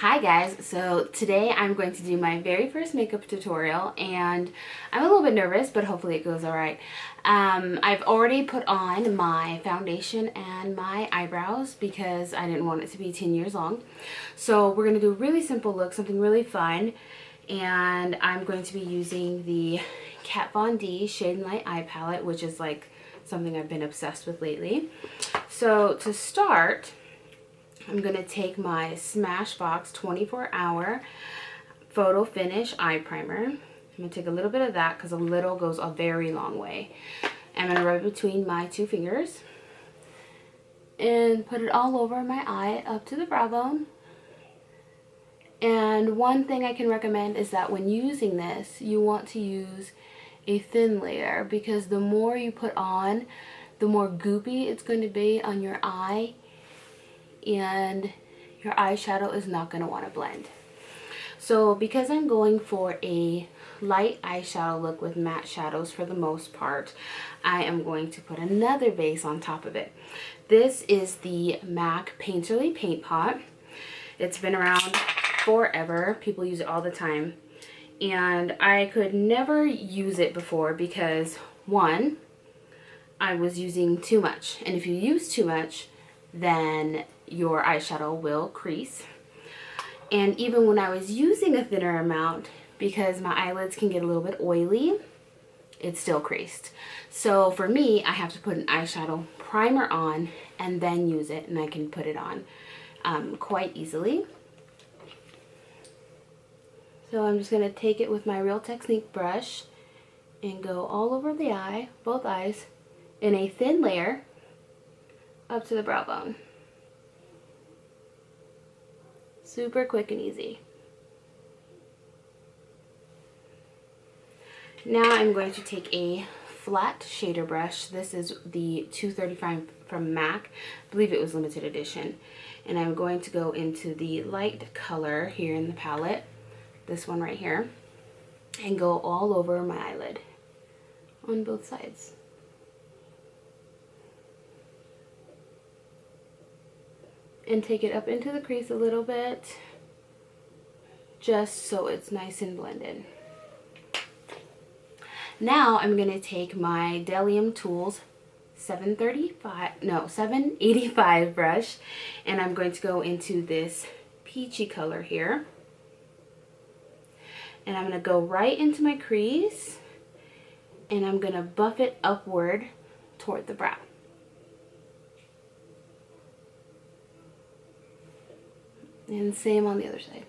Hi guys, so today I'm going to do my very first makeup tutorial and I'm a little bit nervous, but hopefully it goes alright. I've already put on my foundation and my eyebrows because I didn't want it to be 10 years long. So we're going to do a really simple look, something really fun, and I'm going to be using the Kat Von D Shade and Light Eye Palette, which is like something I've been obsessed with lately. So to start, I'm going to take my Smashbox 24-hour Photo Finish Eye Primer. I'm going to take a little bit of that because a little goes a very long way. I'm going to rub it between my two fingers and put it all over my eye up to the brow bone. And one thing I can recommend is that when using this, you want to use a thin layer because the more you put on, the more goopy it's going to be on your eye, and your eyeshadow is not going to want to blend. So because I'm going for a light eyeshadow look with matte shadows for the most part, I am going to put another base on top of it. This is the MAC Painterly Paint Pot. It's been around forever. People use it all the time. And I could never use it before because, one, I was using too much. And if you use too much, then your eyeshadow will crease. And even when I was using a thinner amount, because my eyelids can get a little bit oily, it still creased. So for me, I have to put an eyeshadow primer on and then use it, and I can put it on quite easily. So I'm just going to take it with my Real Technique brush and go all over the eye, both eyes, in a thin layer up to the brow bone. Super quick and easy. Now I'm going to take a flat shader brush. This is the 235 from MAC. I believe it was limited edition. And I'm going to go into the light color here in the palette, this one right here, and go all over my eyelid on both sides. And take it up into the crease a little bit, just so it's nice and blended. Now I'm going to take my Delium Tools 785 brush, and I'm going to go into this peachy color here. And I'm going to go right into my crease, and I'm going to buff it upward toward the brow. And same on the other side.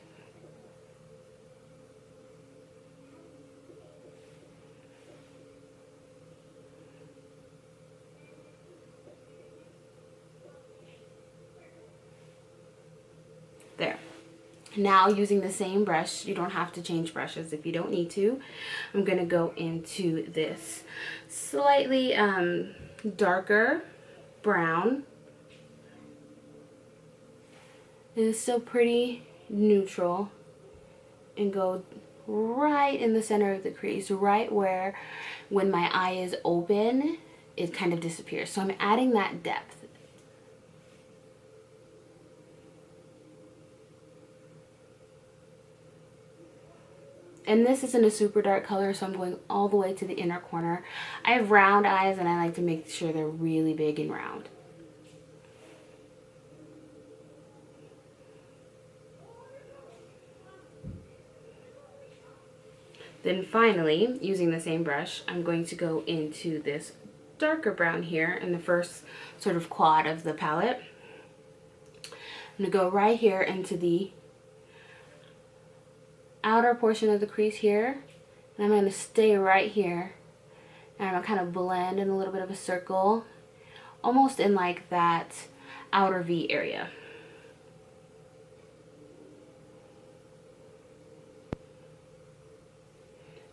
There. Now using the same brush, you don't have to change brushes if you don't need to. I'm going to go into this slightly darker brown. It is still pretty neutral, and go right in the center of the crease, right where when my eye is open, it kind of disappears. So I'm adding that depth. And this isn't a super dark color, so I'm going all the way to the inner corner. I have round eyes, and I like to make sure they're really big and round. Then finally, using the same brush, I'm going to go into this darker brown here in the first sort of quad of the palette. I'm going to go right here into the outer portion of the crease here, and I'm going to stay right here, and I'm going to kind of blend in a little bit of a circle, almost in like that outer V area.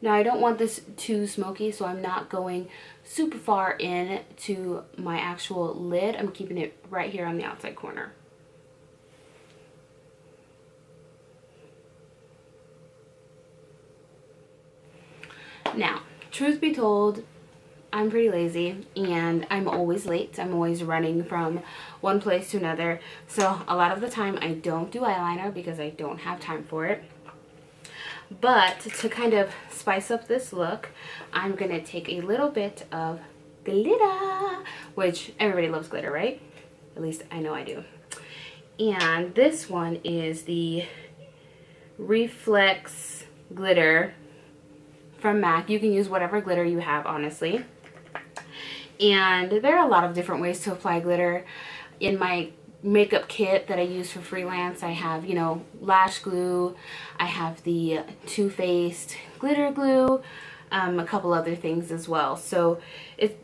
Now I don't want this too smoky, so I'm not going super far in to my actual lid. I'm keeping it right here on the outside corner. Now, truth be told, I'm pretty lazy and I'm always late. I'm always running from one place to another. So a lot of the time I don't do eyeliner because I don't have time for it. But to kind of spice up this look, I'm going to take a little bit of glitter, which everybody loves glitter, right? At least I know I do. And this one is the Reflex glitter from MAC. You can use whatever glitter you have, honestly. And there are a lot of different ways to apply glitter. In my makeup kit that I use for freelance, I have, you know, lash glue, I have the Too Faced glitter glue, a couple other things as well. So it's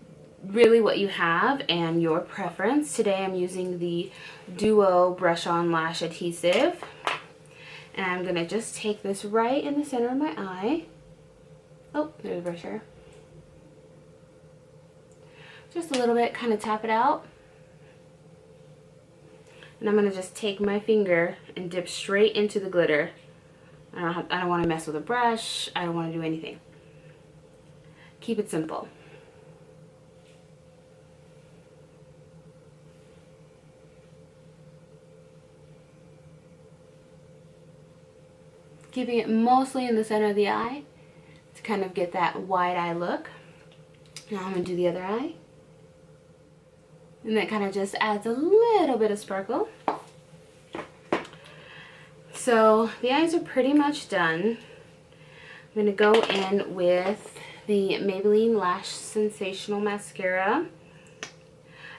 really what you have and your preference. Today I'm using the Duo Brush On Lash Adhesive. And I'm going to just take this right in the center of my eye. Oh, there's a brush here. Just a little bit, kind of tap it out. And I'm going to just take my finger and dip straight into the glitter. I don't want to mess with a brush. I don't want to do anything. Keep it simple. Keeping it mostly in the center of the eye to kind of get that wide eye look. Now I'm going to do the other eye. And that kind of just adds a little bit of sparkle. So the eyes are pretty much done. I'm going to go in with the Maybelline Lash Sensational Mascara.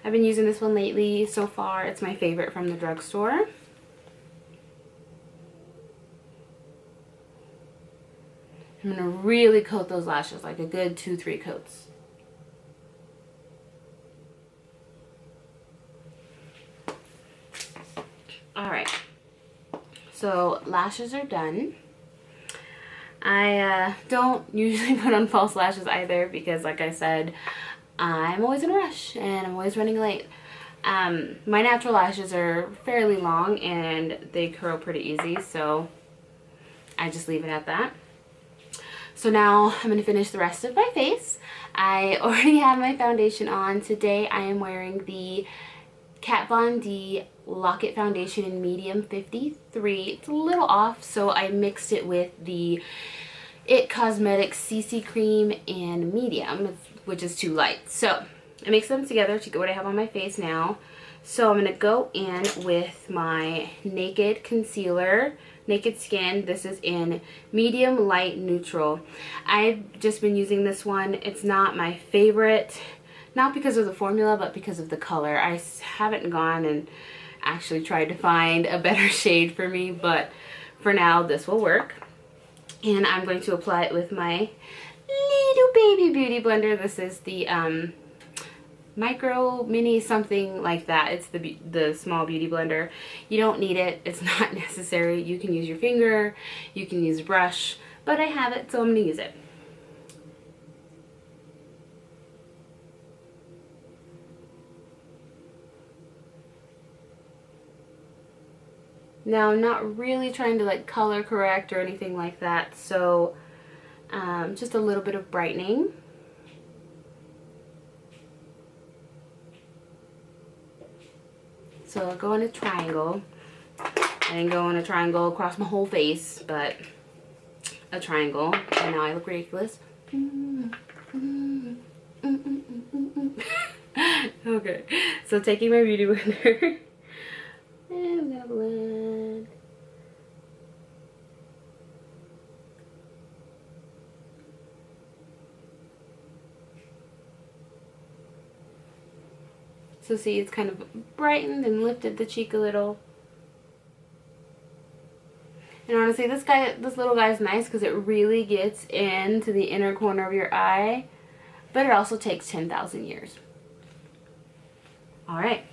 I've been using this one lately. So far, it's my favorite from the drugstore. I'm going to really coat those lashes, like a good 2-3 coats. Alright, so lashes are done. I don't usually put on false lashes either because, like I said, I'm always in a rush and I'm always running late. My natural lashes are fairly long and they curl pretty easy, so I just leave it at that. So now I'm going to finish the rest of my face. I already have my foundation on. Today I am wearing the Kat Von D Lock-It Foundation in medium 53. It's a little off, so I mixed it with the It Cosmetics CC Cream in medium, which is too light. So I mixed them together to get what I have on my face now. So I'm going to go in with my Naked Concealer, Naked Skin. This is in medium light neutral. I've just been using this one. It's not my favorite, not because of the formula, but because of the color. I haven't gone and actually tried to find a better shade for me, but for now this will work. And I'm going to apply it with my little baby beauty blender. This is the micro mini something like that. It's the small beauty blender. You don't need it. It's not necessary. You can use your finger, you can use a brush, but I have it, so I'm going to use it. Now I'm not really trying to like color correct or anything like that, so just a little bit of brightening. So I'll go in a triangle. I didn't go in a triangle across my whole face, but a triangle. And now I look ridiculous. Okay, so taking my beauty blender. And I'm gonna blend. So see, it's kind of brightened and lifted the cheek a little. And honestly, this little guy is nice because it really gets into the inner corner of your eye, but it also takes 10,000 years. All right.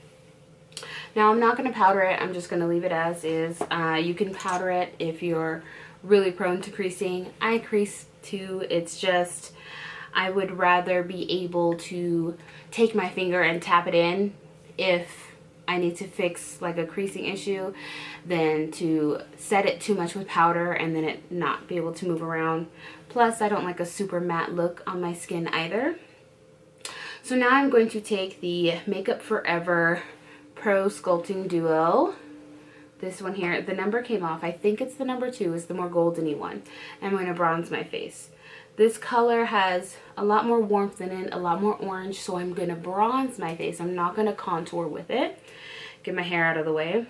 Now I'm not going to powder it. I'm just going to leave it as is. You can powder it if you're really prone to creasing. I crease too. It's just I would rather be able to take my finger and tap it in if I need to fix like a creasing issue than to set it too much with powder and then it not be able to move around. Plus I don't like a super matte look on my skin either. So now I'm going to take the Makeup Forever Pro Sculpting Duo. This one here, the number came off. I think it's the number 2, is the more goldeny one. I'm going to bronze my face. This color has a lot more warmth in it, a lot more orange, so I'm going to bronze my face. I'm not going to contour with it. Get my hair out of the way.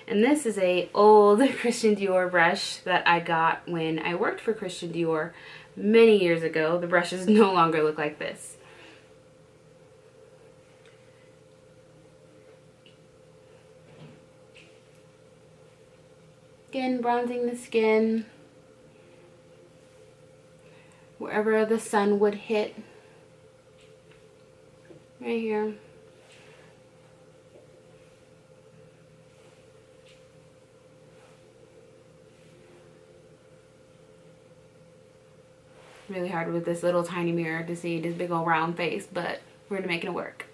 And this is a old Christian Dior brush that I got when I worked for Christian Dior many years ago. The brushes no longer look like this. Again, bronzing the skin wherever the sun would hit. Right here. Really hard with this little tiny mirror to see this big old round face, but we're gonna make it work.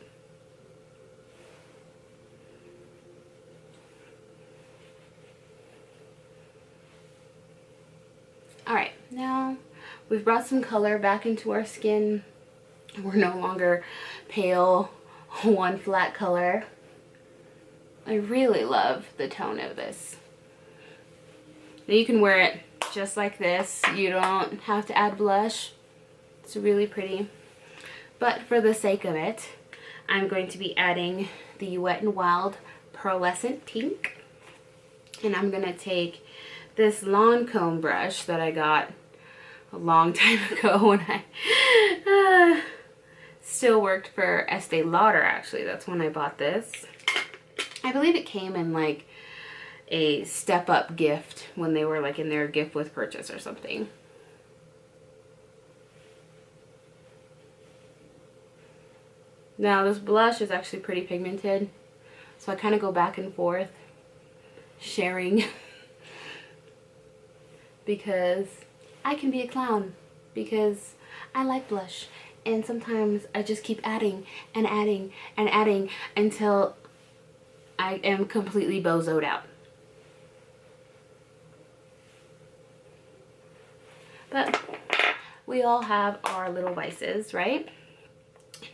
Alright, now we've brought some color back into our skin. We're no longer pale, one flat color. I really love the tone of this. Now you can wear it just like this. You don't have to add blush. It's really pretty. But for the sake of it, I'm going to be adding the Wet n Wild Pearlescent Pink. And I'm going to take this lawn comb brush that I got a long time ago when I still worked for Estee Lauder, actually. That's when I bought this. I believe it came in like a step-up gift when they were like in their gift with purchase or something. Now this blush is actually pretty pigmented, so I kind of go back and forth sharing because I can be a clown, because I like blush, and sometimes I just keep adding and adding and adding until I am completely bozoed out. But we all have our little vices, right?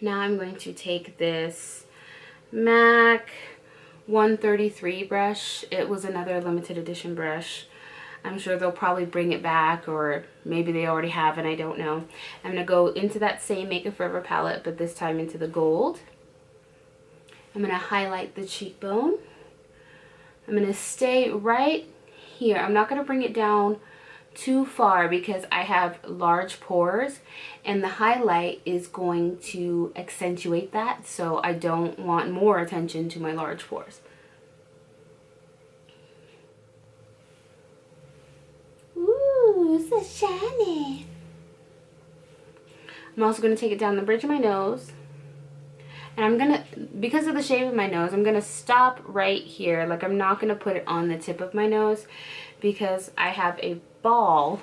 Now I'm going to take this MAC 133 brush. It was another limited edition brush. I'm sure they'll probably bring it back, or maybe they already have and I don't know. I'm going to go into that same Makeup Forever palette, but this time into the gold. I'm going to highlight the cheekbone. I'm going to stay right here. I'm not going to bring it down too far because I have large pores and the highlight is going to accentuate that, so I don't want more attention to my large pores. Ooh, so shiny. I'm also going to take it down the bridge of my nose, and I'm going to, because of the shape of my nose, I'm going to stop right here. Like, I'm not going to put it on the tip of my nose because I have a ball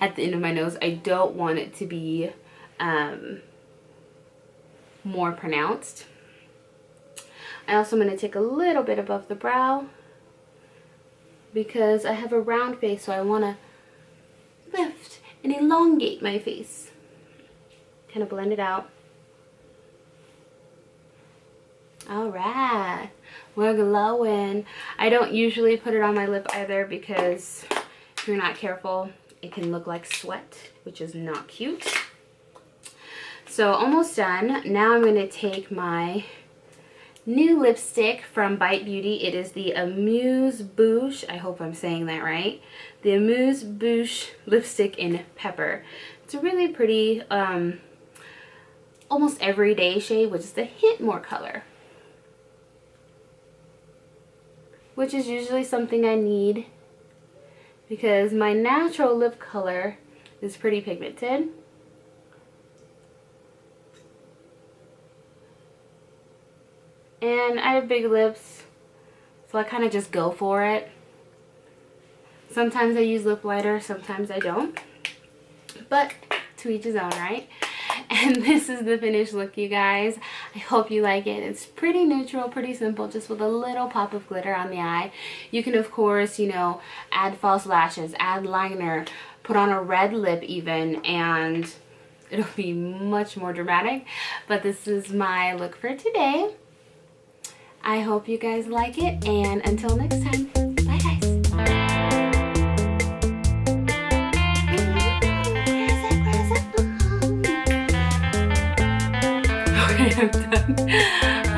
at the end of my nose. I don't want it to be more pronounced. I also am going to take a little bit above the brow because I have a round face, so I want to lift and elongate my face. Kind of blend it out. Alright, we're glowing. I don't usually put it on my lip either because if you're not careful, it can look like sweat, which is not cute. So almost done. Now I'm going to take my new lipstick from Bite Beauty. It is the Amuse Bouche. I hope I'm saying that right. The Amuse Bouche lipstick in Pepper. It's a really pretty, almost everyday shade with just a hint more color, which is usually something I need because my natural lip color is pretty pigmented. And I have big lips, so I kind of just go for it. Sometimes I use lip liner, sometimes I don't. But to each his own, right? And this is the finished look, you guys. I hope you like it. It's pretty neutral, pretty simple, just with a little pop of glitter on the eye. You can, of course, you know, add false lashes, add liner, put on a red lip even, and it'll be much more dramatic. But this is my look for today. I hope you guys like it, and until next time, bye guys. Okay, I'm done.